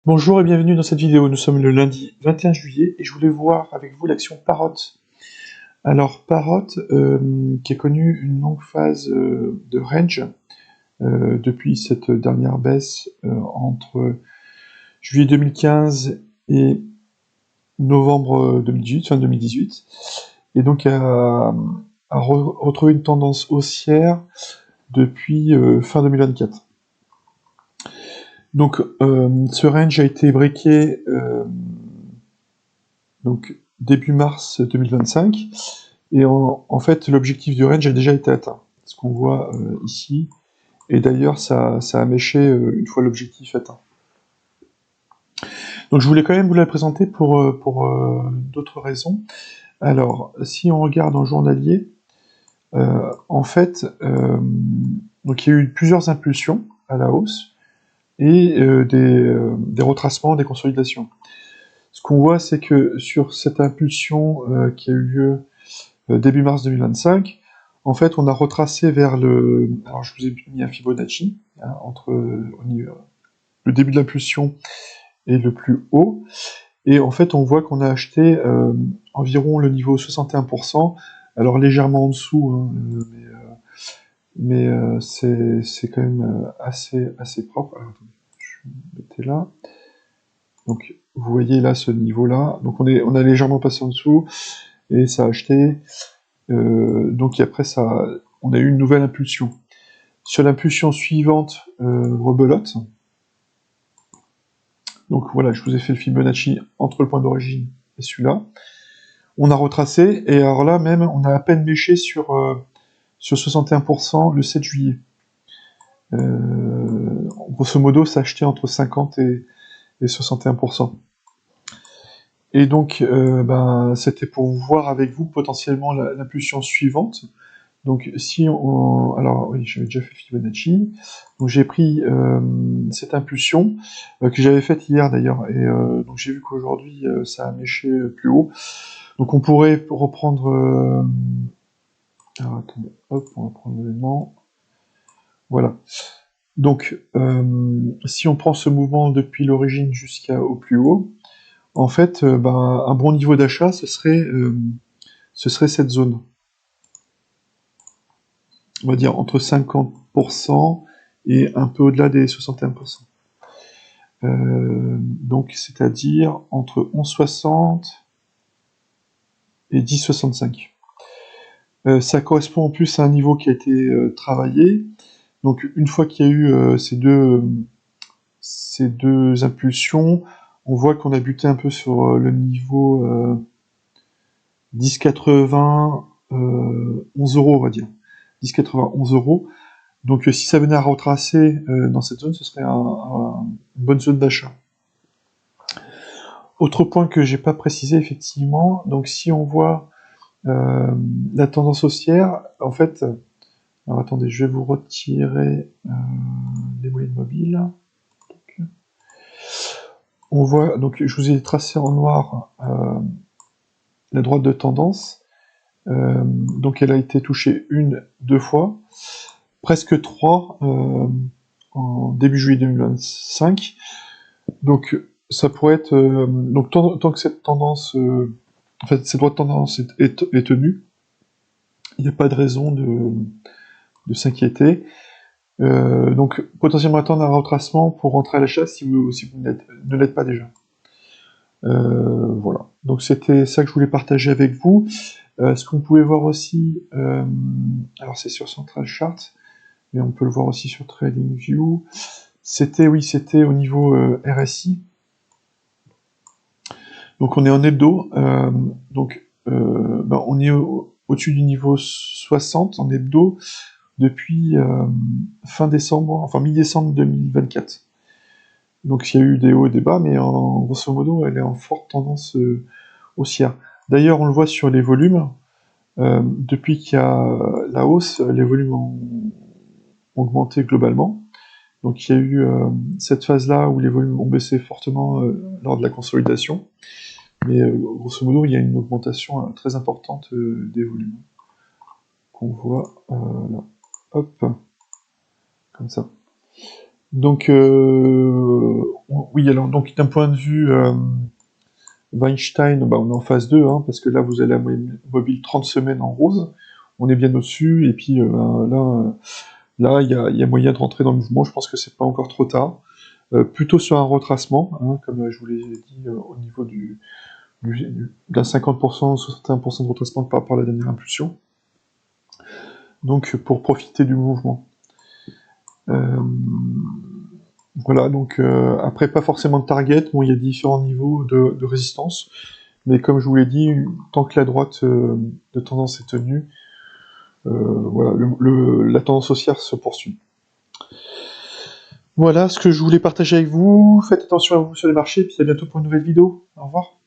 Bonjour et bienvenue dans cette vidéo. Nous sommes le lundi 21 juillet et je voulais voir avec vous l'action Parrot. Alors Parrot, qui a connu une longue phase de range depuis cette dernière baisse entre juillet 2015 et novembre 2018, fin 2018, et donc a retrouvé une tendance haussière depuis fin 2024. Donc ce range a été breaké donc début mars 2025, et en fait l'objectif du range a déjà été atteint, ce qu'on voit ici, et d'ailleurs ça a méché une fois l'objectif atteint. Donc je voulais quand même vous la présenter pour d'autres raisons. Alors si on regarde en journalier, en fait donc il y a eu plusieurs impulsions à la hausse, et des retracements, des consolidations. Ce qu'on voit, c'est que sur cette impulsion qui a eu lieu début mars 2025, en fait, on a retracé vers le... Alors, je vous ai mis un Fibonacci, hein, entre le début de l'impulsion et le plus haut, et en fait, on voit qu'on a acheté environ le niveau 61%, alors légèrement en dessous, hein, mais c'est quand même assez propre. Alors, attendez, je vais mettre là. Donc, vous voyez là ce niveau-là. Donc, on a légèrement passé en dessous, et ça a acheté. Donc, après, on a eu une nouvelle impulsion. Sur l'impulsion suivante, rebelote. Donc, voilà, je vous ai fait le Fibonacci entre le point d'origine et celui-là. On a retracé, et alors là, même, on a à peine méché sur 61% le 7 juillet. Grosso modo, ça achetait entre 50 et 61%. Et donc, c'était pour voir avec vous potentiellement l'impulsion suivante. Donc, si on... Alors, oui, j'avais déjà fait Fibonacci. Donc, j'ai pris cette impulsion, que j'avais faite hier d'ailleurs, et donc j'ai vu qu'aujourd'hui, ça a méché plus haut. Donc, on pourrait reprendre... Alors, attendez, hop, on va prendre l'élément. Voilà. Donc, si on prend ce mouvement depuis l'origine jusqu'au plus haut, en fait, un bon niveau d'achat, ce serait cette zone. On va dire entre 50% et un peu au-delà des 61%. Donc, c'est-à-dire entre 11,60 et 10,65. Ça correspond en plus à un niveau qui a été travaillé. Donc, une fois qu'il y a eu ces deux impulsions, on voit qu'on a buté un peu sur le niveau 10,80, 11 euros, on va dire. 10,80, 11 euros. Donc si ça venait à retracer dans cette zone, ce serait une bonne zone d'achat. Autre point que j'ai pas précisé, effectivement, donc si on voit la tendance haussière, en fait, alors attendez, je vais vous retirer les moyennes mobiles. On voit, donc je vous ai tracé en noir la droite de tendance. Donc elle a été touchée deux fois, presque trois en début juillet 2025. Donc ça pourrait être donc tant que cette tendance, en fait cette droite tendance est tenue, il n'y a pas de raison de s'inquiéter. Donc potentiellement attendre un retracement pour rentrer à l'achat si vous ne l'êtes pas déjà. Voilà. Donc c'était ça que je voulais partager avec vous. Ce qu'on pouvait voir aussi, alors c'est sur Central Chart, mais on peut le voir aussi sur TradingView. C'était au niveau RSI. Donc on est en hebdo, on est au-dessus du niveau 60 en hebdo depuis fin décembre, enfin mi-décembre 2024. Donc il y a eu des hauts et des bas, mais grosso modo, elle est en forte tendance haussière. D'ailleurs, on le voit sur les volumes. Depuis qu'il y a la hausse, les volumes ont augmenté globalement. Donc il y a eu cette phase-là où les volumes ont baissé fortement lors de la consolidation. Mais grosso modo, il y a une augmentation très importante des volumes. Qu'on voit là. Hop. Comme ça. Donc, oui, alors, donc, d'un point de vue Weinstein, bah, on est en phase 2, hein, parce que là, vous allez à mobile 30 semaines en rose, on est bien au-dessus, et puis là, il y a moyen de rentrer dans le mouvement, je pense que c'est pas encore trop tard. Plutôt sur un retracement, hein, comme je vous l'ai dit, au niveau d'un 50%, 61% de retracement par rapport à la dernière impulsion. Donc, pour profiter du mouvement. Voilà, donc après, pas forcément de target, bon, il y a différents niveaux de résistance, mais comme je vous l'ai dit, tant que la droite de tendance est tenue, voilà, la tendance haussière se poursuit. Voilà ce que je voulais partager avec vous. Faites attention à vous sur les marchés, puis à bientôt pour une nouvelle vidéo. Au revoir.